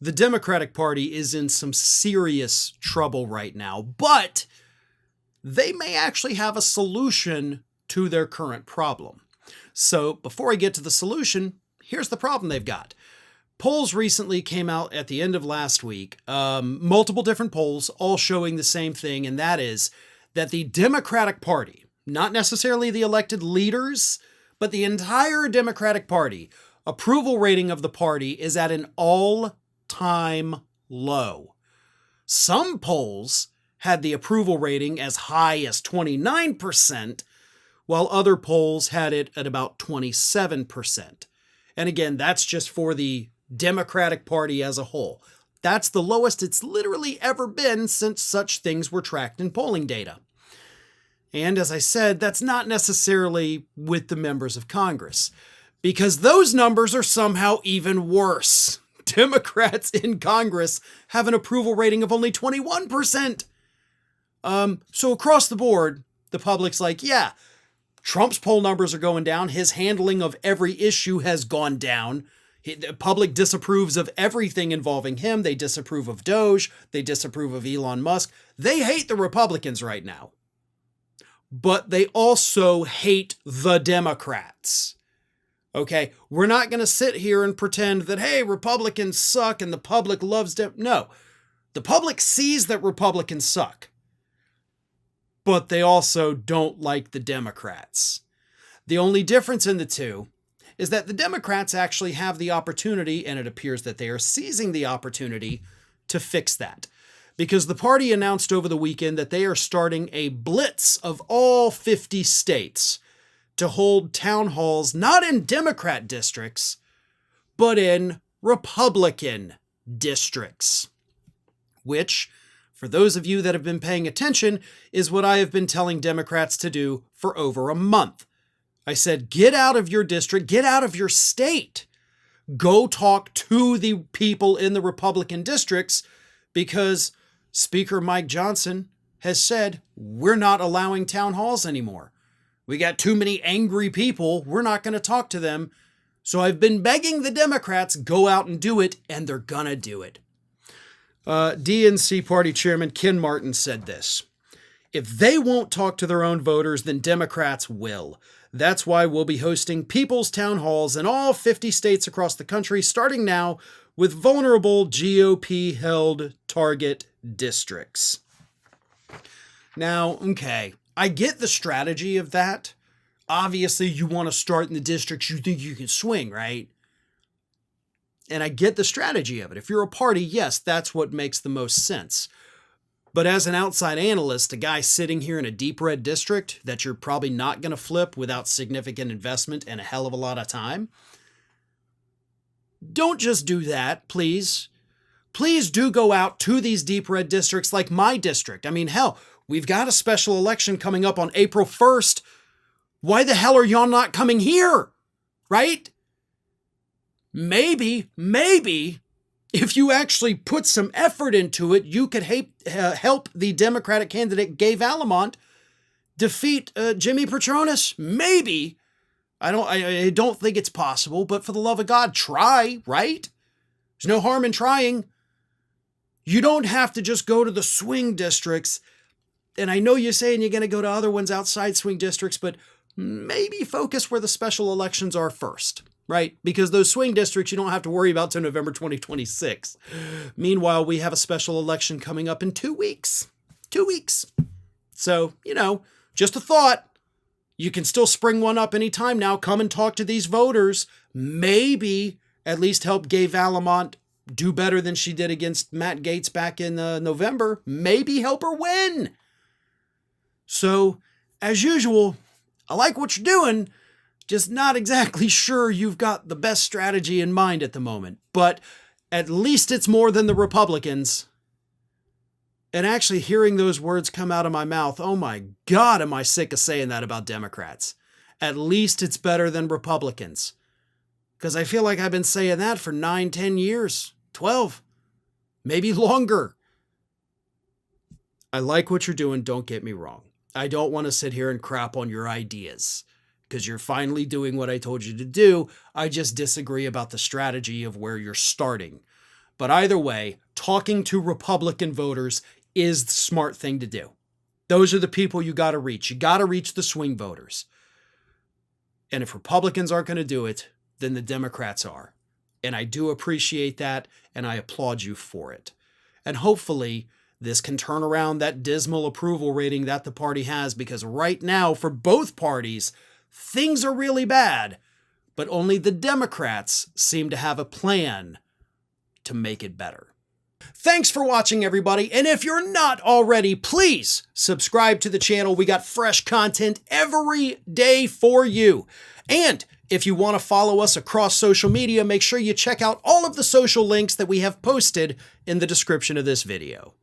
the Democratic Party is in some serious trouble right now, but they may actually have a solution to their current problem. So before I get to the solution, here's the problem they've got. Polls recently came out at the end of last week, multiple different polls, all showing the same thing, and that is that the Democratic Party, not necessarily the elected leaders, but the entire Democratic Party, approval rating of the party is at an all-time low. Some polls had the approval rating as high as 29%, while other polls had it at about 27%. And again, that's just for the Democratic Party as a whole. That's the lowest it's literally ever been since such things were tracked in polling data. And as I said, that's not necessarily with the members of Congress, because those numbers are somehow even worse. Democrats in Congress have an approval rating of only 21%. So across the board, the public's like, yeah, Trump's poll numbers are going down. His handling of every issue has gone down. The public disapproves of everything involving him. They disapprove of Doge. They disapprove of Elon Musk. They hate the Republicans right now. But they also hate the Democrats. Okay, we're not going to sit here and pretend that, hey, Republicans suck and the public loves them. No, the public sees that Republicans suck. But they also don't like the Democrats. The only difference in the two is that the Democrats actually have the opportunity, and it appears that they are seizing the opportunity to fix that. Because the party announced over the weekend that they are starting a blitz of all 50 states to hold town halls not in Democrat districts, but in Republican districts. Which, for those of you that have been paying attention, is what I have been telling Democrats to do for over a month. I said, get out of your district, get out of your state. Go talk to the people in the Republican districts, because Speaker Mike Johnson has said, we're not allowing town halls anymore. We got too many angry people. We're not going to talk to them. So I've been begging the Democrats, go out and do it, and they're going to do it. DNC Party Chairman Ken Martin said this: if they won't talk to their own voters, then Democrats will. That's why we'll be hosting people's town halls in all 50 states across the country, starting now with vulnerable GOP-held target districts. Now, okay, I get the strategy of that. Obviously, you want to start in the districts you think you can swing, right? And I get the strategy of it. If you're a party, yes, that's what makes the most sense. But as an outside analyst, a guy sitting here in a deep red district that you're probably not going to flip without significant investment and a hell of a lot of time, don't just do that, please. Please do go out to these deep red districts like my district. I mean, hell, we've got a special election coming up on April 1st. Why the hell are y'all not coming here? Right? Maybe, if you actually put some effort into it, you could help the Democratic candidate Gay Vallimont defeat Jimmy Petronis. Maybe. I don't think it's possible, but for the love of God, try, right? There's no harm in trying. You don't have to just go to the swing districts. And I know you're saying you're going to go to other ones outside swing districts, but maybe focus where the special elections are first. Right? Because those swing districts you don't have to worry about till November 2026. Meanwhile, we have a special election coming up in 2 weeks. 2 weeks. So, just a thought. You can still spring one up anytime now. Come and talk to these voters. Maybe at least help Gay Vallimont do better than she did against Matt Gaetz back in November. Maybe help her win. So, as usual, I like what you're doing. Just not exactly sure you've got the best strategy in mind at the moment. But at least it's more than the Republicans. And actually hearing those words come out of my mouth, oh my God, am I sick of saying that about Democrats. At least it's better than Republicans. Because I feel like I've been saying that for 9, 10 years, 12, maybe longer. I like what you're doing, don't get me wrong. I don't want to sit here and crap on your ideas, because you're finally doing what I told you to do. I just disagree about the strategy of where you're starting. But either way, talking to Republican voters is the smart thing to do. Those are the people you got to reach. You got to reach the swing voters. And if Republicans aren't going to do it, then the Democrats are. And I do appreciate that, and I applaud you for it. And hopefully, this can turn around that dismal approval rating that the party has, because right now, for both parties, things are really bad, but only the Democrats seem to have a plan to make it better. Thanks for watching, everybody, and if you're not already, please subscribe to the channel. We got fresh content every day for you. And if you want to follow us across social media, make sure you check out all of the social links that we have posted in the description of this video.